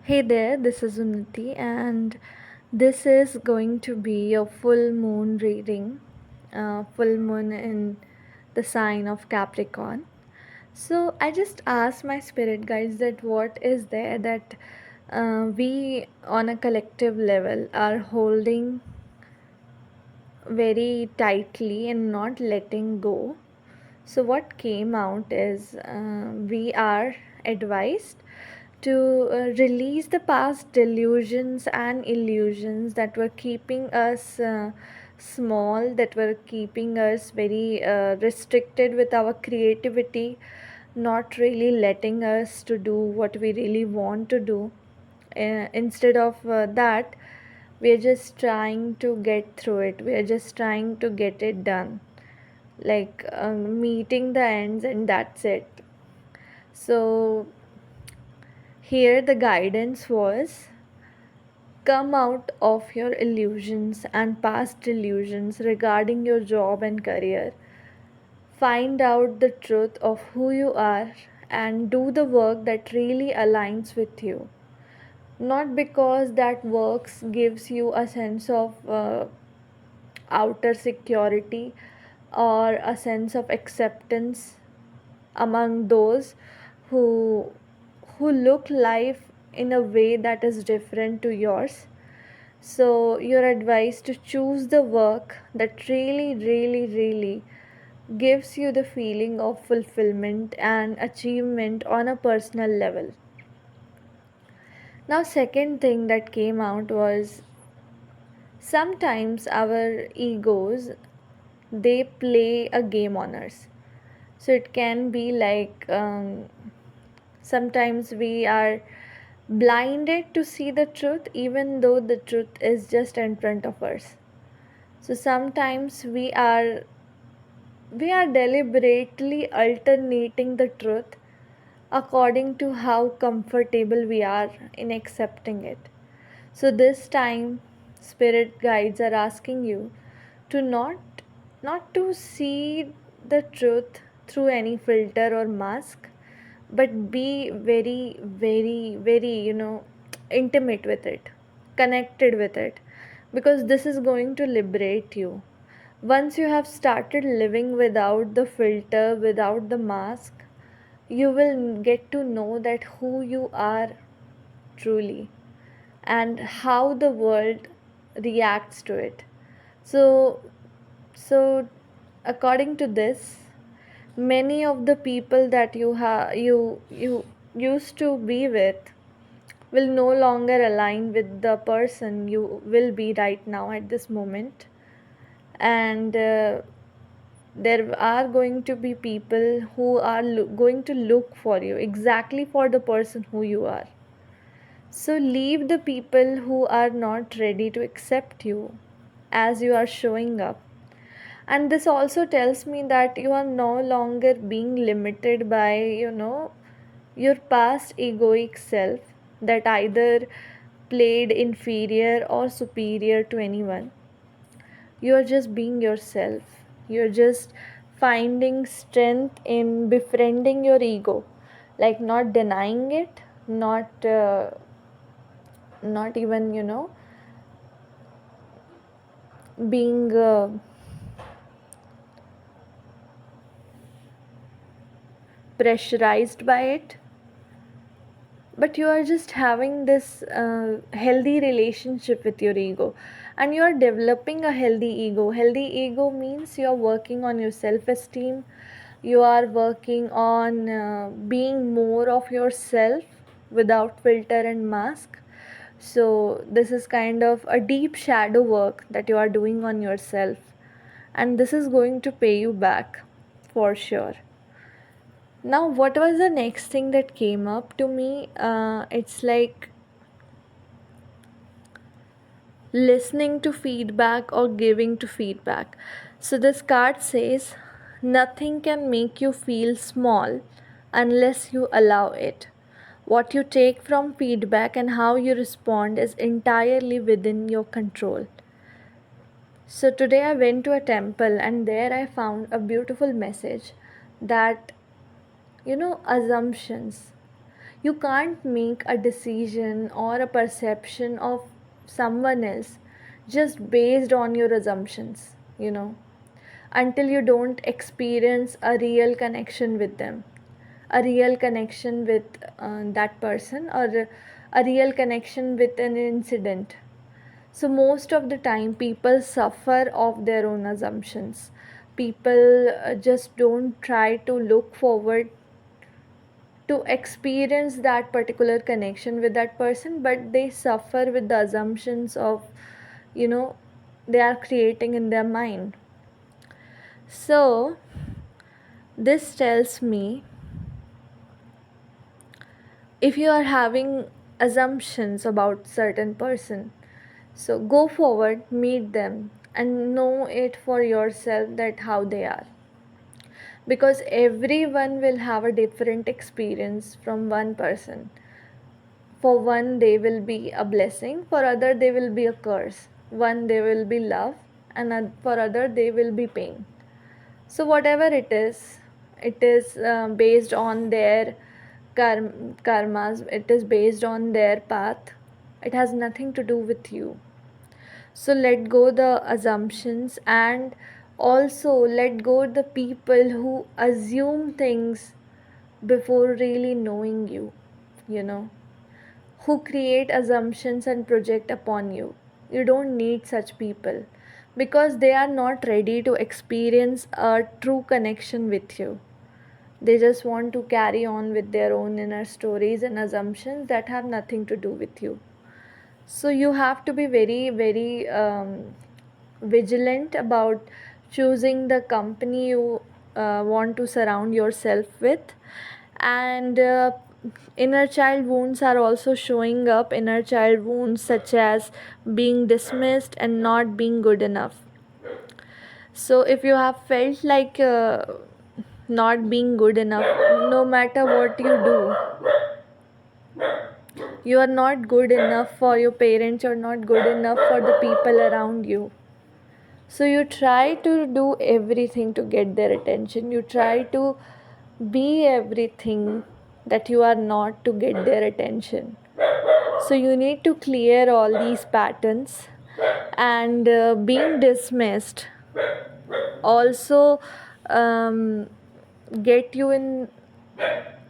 Hey there, this is Unnati, and this is going to be a full moon reading, full moon in the sign of Capricorn. So, I just asked my spirit guides that what is there that we on a collective level are holding very tightly and not letting go. So, what came out is we are advised to release the past delusions and illusions that were keeping us small, that were keeping us very restricted with our creativity, not really letting us to do what we really want to do. Instead of that, we are just trying to get through it, we are just trying to get it done, like meeting the ends, and that's it. So here the guidance was: come out of your illusions and past illusions regarding your job and career. Find out the truth of who you are and do the work that really aligns with you. Not because that works gives you a sense of outer security or a sense of acceptance among those who look life in a way that is different to yours. So you're advised to choose the work that really gives you the feeling of fulfillment and achievement on a personal level. Now, second thing that came out was sometimes our egos, they play a game on us. So it can be like sometimes we are blinded to see the truth even though the truth is just in front of us. So sometimes we are deliberately alternating the truth according to how comfortable we are in accepting it. So this time spirit guides are asking you to not to see the truth through any filter or mask, but be very intimate with it, connected with it, because this is going to liberate you. Once you have started living without the filter, without the mask, you will get to know that who you are truly and how the world reacts to it. So so according to this, many of the people that you used to be with will no longer align with the person you will be right now at this moment. And there are going to be people who are going to look for you exactly for the person who you are. So leave the people who are not ready to accept you as you are showing up. And this also tells me that you are no longer being limited by your past egoic self that either played inferior or superior to anyone. You're just being yourself. You're just finding strength in befriending your ego, like not denying it, not even being pressurized by it, but you are just having this healthy relationship with your ego, and you are developing a healthy ego. Healthy ego means you are working on your self esteem, you are working on being more of yourself without filter and mask. So this is kind of a deep shadow work that you are doing on yourself, and this is going to pay you back for sure. Now, what was the next thing that came up to me? It's like listening to feedback or giving to feedback. So, this card says, nothing can make you feel small unless you allow it. What you take from feedback and how you respond is entirely within your control. So, today I went to a temple and there I found a beautiful message that, assumptions. You can't make a decision or a perception of someone else just based on your assumptions, until you don't experience a real connection with them, a real connection with that person, or a real connection with an incident. So, most of the time, people suffer of their own assumptions. People just don't try to look forward to experience that particular connection with that person, but they suffer with the assumptions of, you know, they are creating in their mind. So, this tells me, if you are having assumptions about certain person, so go forward, meet them, and know it for yourself that how they are, because everyone will have a different experience from one person. For one they will be a blessing, for other they will be a curse. One they will be love, and for other they will be pain. So whatever it is based on their karmas, it is based on their path. It has nothing to do with you. So let go the assumptions, and also let go the people who assume things before really knowing you, you know who create assumptions and project upon you. You don't need such people, because they are not ready to experience a true connection with you. They just want to carry on with their own inner stories and assumptions that have nothing to do with you. So you have to be very, very vigilant about choosing the company you want to surround yourself with. And inner child wounds are also showing up, inner child wounds such as being dismissed and not being good enough. So if you have felt like not being good enough, no matter what you do, you are not good enough for your parents, you're not good enough for the people around you. So you try to do everything to get their attention. You try to be everything that you are not to get their attention. So you need to clear all these patterns. And being dismissed also um, get you in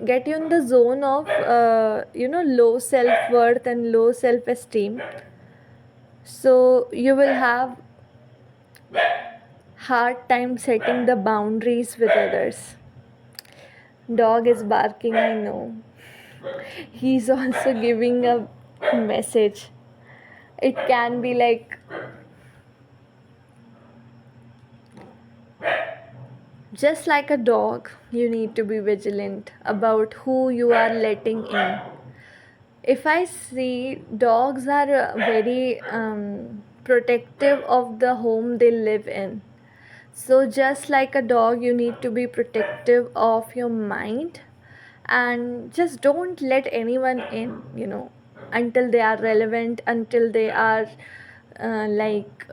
the zone of low self-worth and low self-esteem. So you will have hard time setting the boundaries with others. Dog is barking, I know. He's also giving a message. It can be like, just like a dog, you need to be vigilant about who you are letting in. If I see, dogs are very protective of the home they live in. So, just like a dog, you need to be protective of your mind, and just don't let anyone in, until they are relevant, until they are like,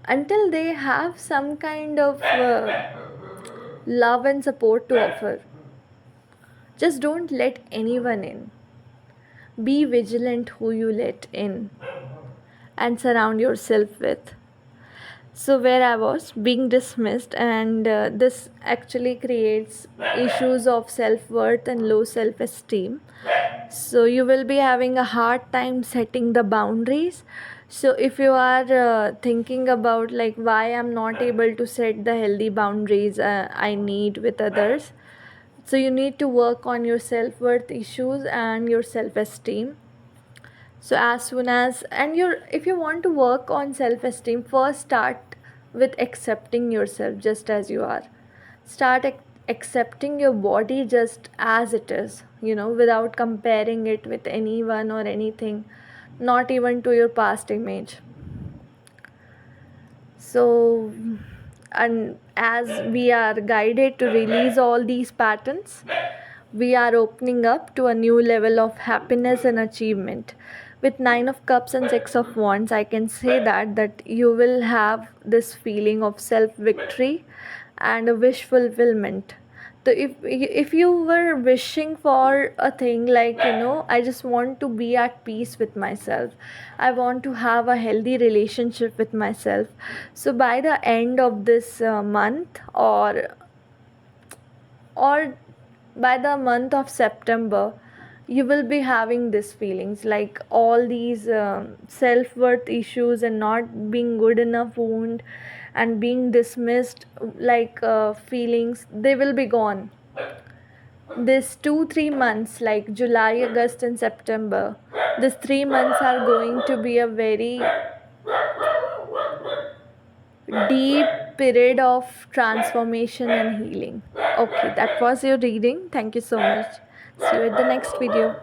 until they have some kind of love and support to offer. Just don't let anyone in. Be vigilant who you let in and surround yourself with. So, where I was being dismissed, and this actually creates issues of self worth and low self esteem. So, you will be having a hard time setting the boundaries. So, if you are thinking about like why I'm not able to set the healthy boundaries I need with others, so you need to work on your self worth issues and your self esteem. So as soon as, and your if you want to work on self esteem, first start with accepting yourself just as you are. Start accepting your body just as it is, without comparing it with anyone or anything, not even to your past image. So, and as we are guided to release all these patterns, we are opening up to a new level of happiness and achievement. With 9 of cups and 6 of wands, I can say that you will have this feeling of self victory and a wish fulfillment. So if you were wishing for a thing like, I just want to be at peace with myself, I want to have a healthy relationship with myself, so by the end of this month, or by the month of September, you will be having these feelings, like all these self-worth issues and not being good enough wound and being dismissed, like feelings, they will be gone. This 2 3 months, like July, August and September, these 3 months are going to be a very deep period of transformation and healing. Okay, that was your reading. Thank you so much. See you at the next video.